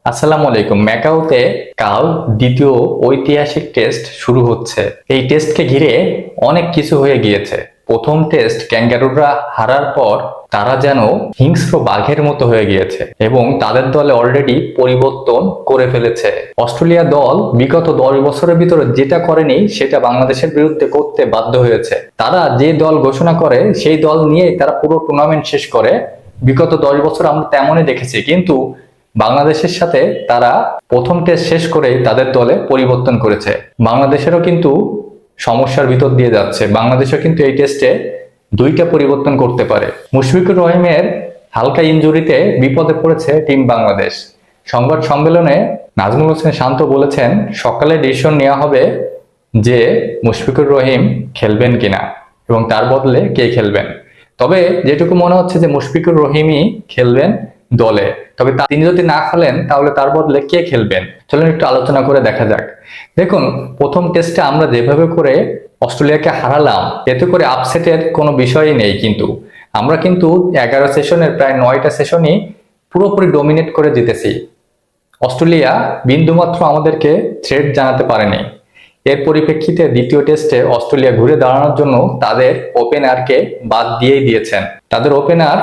আসসালামু আলাইকুম। ম্যাকাওতে কাল দ্বিতীয় ঐতিহাসিক টেস্ট শুরু হচ্ছে। এই টেস্টকে ঘিরে অনেক কিছু হয়ে গিয়েছে। প্রথম টেস্ট ক্যাঙ্গারুরা হারার পর তারা যেন হিংস্র বাঘের মতো হয়ে গিয়েছে এবং তাদের দলে অলরেডি পরিবর্তন করে ফেলেছে। অস্ট্রেলিয়া দল বিগত 10 বছরের ভিতরে যেটা করেনি সেটা বাংলাদেশের বিরুদ্ধে করতে বাধ্য হয়েছে। তারা যে দল ঘোষণা করে সেই দল নিয়ে তারা পুরো টুর্নামেন্ট শেষ করে। বিগত 10 বছর আমরা তেমনই দেখেছি, কিন্তু বাংলাদেশের সাথে তারা প্রথম টেস্ট শেষ করেই তাদের দলে পরিবর্তন করেছে। বাংলাদেশেরও কিন্তু সমস্যার ভিতর দিয়ে যাচ্ছে। বাংলাদেশও কিন্তু এই টেস্টে দুইটা পরিবর্তন করতে পারে। মুশফিকুর রহিমের হালকা ইনজুরিতে বিপদে পড়েছে টিম বাংলাদেশ। সংবাদ সম্মেলনে নাজমুল হোসেন শান্ত বলেছেন সকালে ডিসিশন নেওয়া হবে যে মুশফিকুর রহিম খেলবেন কিনা এবং তার বদলে কে খেলবেন। তবে যেটুকু মনে হচ্ছে যে মুশফিকুর রহিমই খেলবেন দলে। তবে তিনি যদি না খেলেন তাহলে তার বদলে কে খেলবেন চলুন একটু আলোচনা করে দেখা যাক। দেখুন, প্রথম টেস্টে আমরা যেভাবে করে অস্ট্রেলিয়াকে হারালাম, এতে করে আপসেটের কোনো বিষয়ই নেই। কিন্তু আমরা কিন্তু 11 সেশনের প্রায় 9টা সেশনই পুরোপুরি ডোমিনেট করে জিতেছি। অস্ট্রেলিয়া বিন্দুমাত্র আমাদেরকে থ্রেট জানাতে পারেনি। এর পরিপ্রেক্ষিতে দ্বিতীয় টেস্টে অস্ট্রেলিয়া ঘুরে দাঁড়ানোর জন্য তাদের ওপেনারকে বাদ দিয়েই দিয়েছেন। তাদের ওপেনার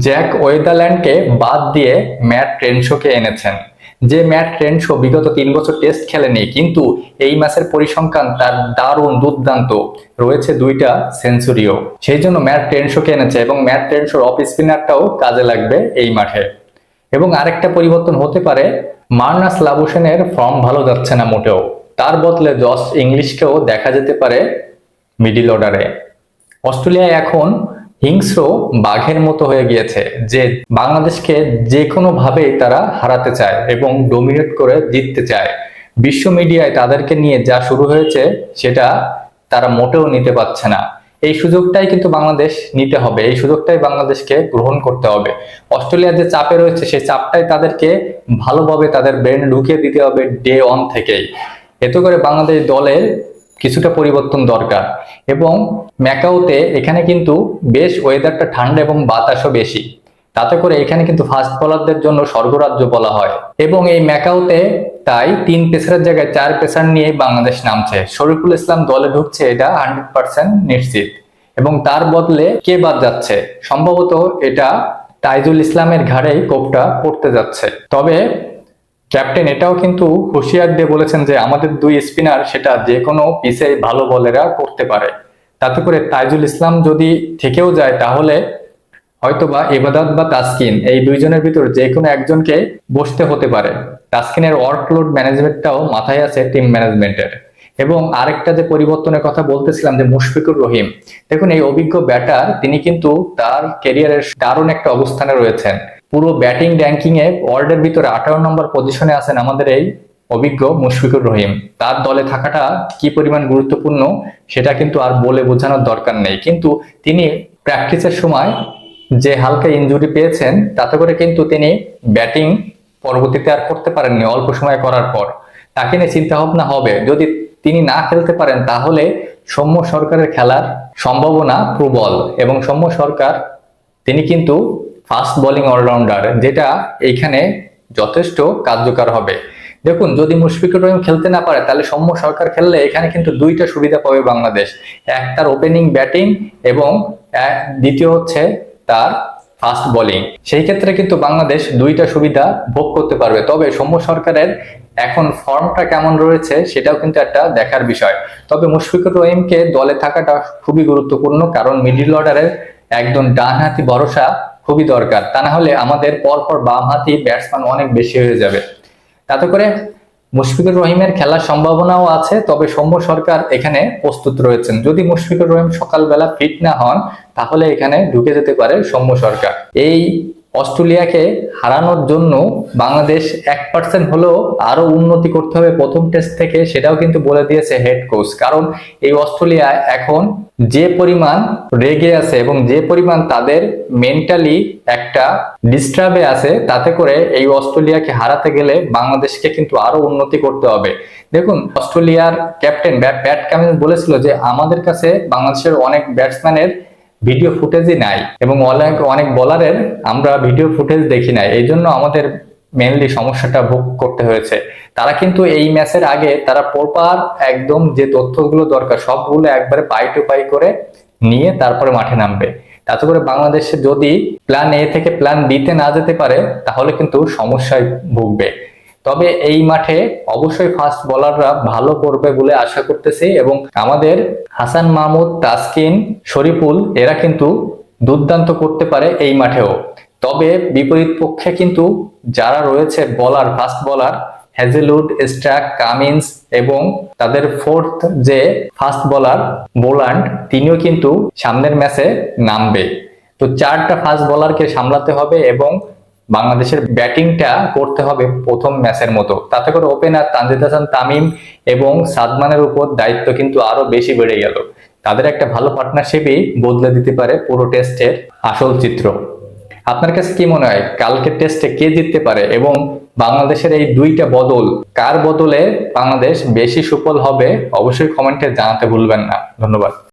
জ্যাক ওয়েদারল্যান্ডকে বাদ দিয়ে ম্যাট ট্রেনশোকে এনেছেন। যে ম্যাট ট্রেনশো বিগত 3 বছর টেস্ট খেলেনি, কিন্তু এই ম্যাচের পরিসংখ্যান তার দারুণ দুর্দান্ত, রয়েছে 2টা সেঞ্চুরিও। সেই জন্য ম্যাট ট্রেনশোকে এনেছে এবং ম্যাট ট্রেনশোর অফ স্পিনারটাও কাজে লাগবে এই মাঠে। এবং আরেকটা পরিবর্তন হতে পারে, মার্নাস লাবুশেনের ফর্ম ভালো যাচ্ছে না মোটেও। তার বদলে জস ইংলিশকেও দেখা যেতে পারে মিডিল অর্ডারে। অস্ট্রেলিয়া এখন হিংস্র বাঘের মতো হয়ে গিয়েছে, যে বাংলাদেশকে যে কোনো ভাবেই তারা হারাতে চায় এবং ডোমিনেট করে জিততে চায়। বিশ্ব মিডিয়ায় তাদেরকে নিয়ে যা শুরু হয়েছে সেটা তারা মোটেও নিতে পারছে না। এই সুযোগটাই কিন্তু বাংলাদেশ নিতে হবে, এই সুযোগটাই বাংলাদেশকে গ্রহণ করতে হবে। অস্ট্রেলিয়ার যে চাপে রয়েছে সেই চাপটাই তাদেরকে ভালোভাবে তাদের ব্রেনে ঢুকিয়ে দিতে হবে ডে ওয়ান থেকেই। এতে করে বাংলাদেশ দলের কিছুটা পরিবর্তন দরকার। এবং ম্যাকাওতে এখানে কিন্তু বেশ ওয়েদারটা ঠান্ডা এবং বাতাসও বেশি, তাতে করে এখানে কিন্তু ফাস্ট বোলারদের জন্য স্বর্গরাজ্য বলা হয়। এবং এই ম্যাকাওতে তাই 3 পেসারের জায়গায় 4 পেসার নিয়ে বাংলাদেশ নামছে। শরীফুল ইসলাম দলে ঢুকছে, এটা 100% নিশ্চিত। এবং তার বদলে কে বাদ যাচ্ছে, সম্ভবত এটা তাইজুল ইসলামের ঘাড়েই কোপটা পড়তে যাচ্ছে। তবে ক্যাপ্টেন এটাও কিন্তু হুঁশিয়ার দিয়ে বলেছেন যে আমাদের 2 স্পিনার সেটা যে কোনো পিচে ভালো বলেরা করতে পারে। তাতে করে তাইজুল ইসলাম যদি থেকেও যায় তাহলে হয়তোবা ইবাদত বা তাসকিন, এই দুইজনের ভিতর যে কোনো একজনকে বসতে হতে পারে। তাসকিনের ওয়ার্কলোড ম্যানেজমেন্টটাও মাথায় আছে টিম ম্যানেজমেন্টের। এবং আরেকটা যে পরিবর্তনের কথা বলতেছিলাম যে মুশফিকুর রহিম, দেখুন এই অভিজ্ঞ ব্যাটার তিনি কিন্তু তার ক্যারিয়ারের দারুণ একটা অবস্থানে রয়েছেন। পুরো ব্যাটিং র্যাঙ্কিং এ ওয়ার্ল্ডের ভিতরে 18 নম্বর পজিশনে আছেন আমাদের এই অভিজ্ঞ মুশফিকুর রহিম। তার দলে থাকাটা কি পরিমাণ গুরুত্বপূর্ণ সেটা কিন্তু আর বলে বোঝানোর দরকার নেই। কিন্তু তিনি প্র্যাকটিসের সময় যে হালকা ইনজুরি পেয়েছেন, তাতে করে কিন্তু তিনি ব্যাটিং পরবর্তীতে আর করতে পারেননি অল্প সময় করার পর। তাকে নিয়ে চিন্তা ভাবনা হবে, যদি তিনি না খেলতে পারেন তাহলে সৌম্য সরকারের খেলার সম্ভাবনা প্রবল। এবং সৌম্য সরকার তিনি কিন্তু ফাস্ট বোলিং অলরাউন্ডার, যেটা এইখানে যথেষ্ট কার্যকর হবে। দেখুন, যদি মুশফিকুর রহিম খেলতে না পারে তাহলে সৌম্য সরকার খেললে এখানে কিন্তু 2টা সুবিধা পাবে বাংলাদেশ। এক, তার ওপেনিং ব্যাটিং, এবং দ্বিতীয় হচ্ছে তার ফাস্ট বোলিং। সেই ক্ষেত্রে কিন্তু বাংলাদেশ 2টা সুবিধা ভোগ করতে পারবে। তবে সৌম্য সরকারের এখন ফর্মটা কেমন রয়েছে সেটাও কিন্তু একটা দেখার বিষয়। তবে মুশফিকুর রহিমকে দলে থাকাটা খুবই গুরুত্বপূর্ণ, কারণ মিডল অর্ডারের একজন ডানহাতি ভরসা খুবই দরকার। তা না হলে আমাদের পরপর বামহাতি ব্যাটসম্যান অনেক বেশি হয়ে যাবে। তাতে করে মুশফিকুর রহিমের খেলার সম্ভাবনাও আছে, তবে সৌম্য সরকার এখানে প্রস্তুত রয়েছেন। যদি মুশফিকুর রহিম সকালবেলা ফিট না হন তাহলে এখানে ঢুকে যেতে পারে সৌম্য সরকার। এই অস্ট্রেলিয়াকে হারানোর জন্য বাংলাদেশ 1% হলেও আরো উন্নতি করতে হবে প্রথম টেস্ট থেকে, সেটাও কিন্তু বলে দিয়েছে হেড কোচ। কারণ এই অস্ট্রেলিয়া এখন যে পরিমাণ রেগে আছে এবং যে পরিমাণ তাদের মেন্টালি একটা ডিস্টার্বে আছে, তাতে করে এই অস্ট্রেলিয়াকে হারাতে গেলে বাংলাদেশকে কিন্তু আরো উন্নতি করতে হবে। দেখুন, অস্ট্রেলিয়ার ক্যাপ্টেন প্যাট কামিন্স বলেছিল যে আমাদের কাছে বাংলাদেশের অনেক ব্যাটসম্যানের ভিডিও ফুটেজই নাই এবং অনেক বলারের আমরা ভিডিও ফুটেজ দেখি নাই, এই জন্য আমাদের মেনলি সমস্যাটা ভোগ করতে হয়েছে। তারা কিন্তু এই ম্যাচের আগে তারা প্রপার একদম যে তথ্যগুলো দরকার সবগুলো একবারে পাই টু পাই করে নিয়ে তারপরে মাঠে নামবে। তাতে করে বাংলাদেশে যদি প্ল্যান এ থেকে প্ল্যান বি তে না যেতে পারে তাহলে কিন্তু সমস্যায় ভুগবে। তবে এই মাঠে অবশ্যই ফাস্ট বোলাররা ভালো করবে বলে আশা করতেছি, এবং আমাদের হাসান মাহমুদ, তাসকিন, শরীফুল এরা কিন্তু দুর্দান্ত করতে পারে এই মাঠেও। তবে বিপরীত পক্ষে কিন্তু যারা রয়েছে bowler, fast bowler, Hazlewood, Starc, Cummins এবং তাদের ফোর্থ যে ফাস্ট বোলার বোলান্ড, তিনিও কিন্তু সামনের ম্যাচে নামবে। তো চারটা ফাস্ট বোলারকে সামলাতে হবে এবং বাংলাদেশের ব্যাটিংটা করতে হবে প্রথম ম্যাচের মতো। তাতে করে ওপেনার তানজিদ হাসান তামিম এবং সাদমানের উপর দায়িত্ব কিন্তু আরো বেশি বেড়ে গেল। তাদের একটা ভালো পার্টনারশিপই বদলে দিতে পারে পুরো টেস্টের আসল চিত্র। আপনার কাছে কি মনে হয় কালকের টেস্টে কে জিততে পারে, এবং বাংলাদেশের এই দুইটা বদল কার বদলে বাংলাদেশ বেশি সুফল হবে? অবশ্যই কমেন্টে জানাতে ভুলবেন না। ধন্যবাদ।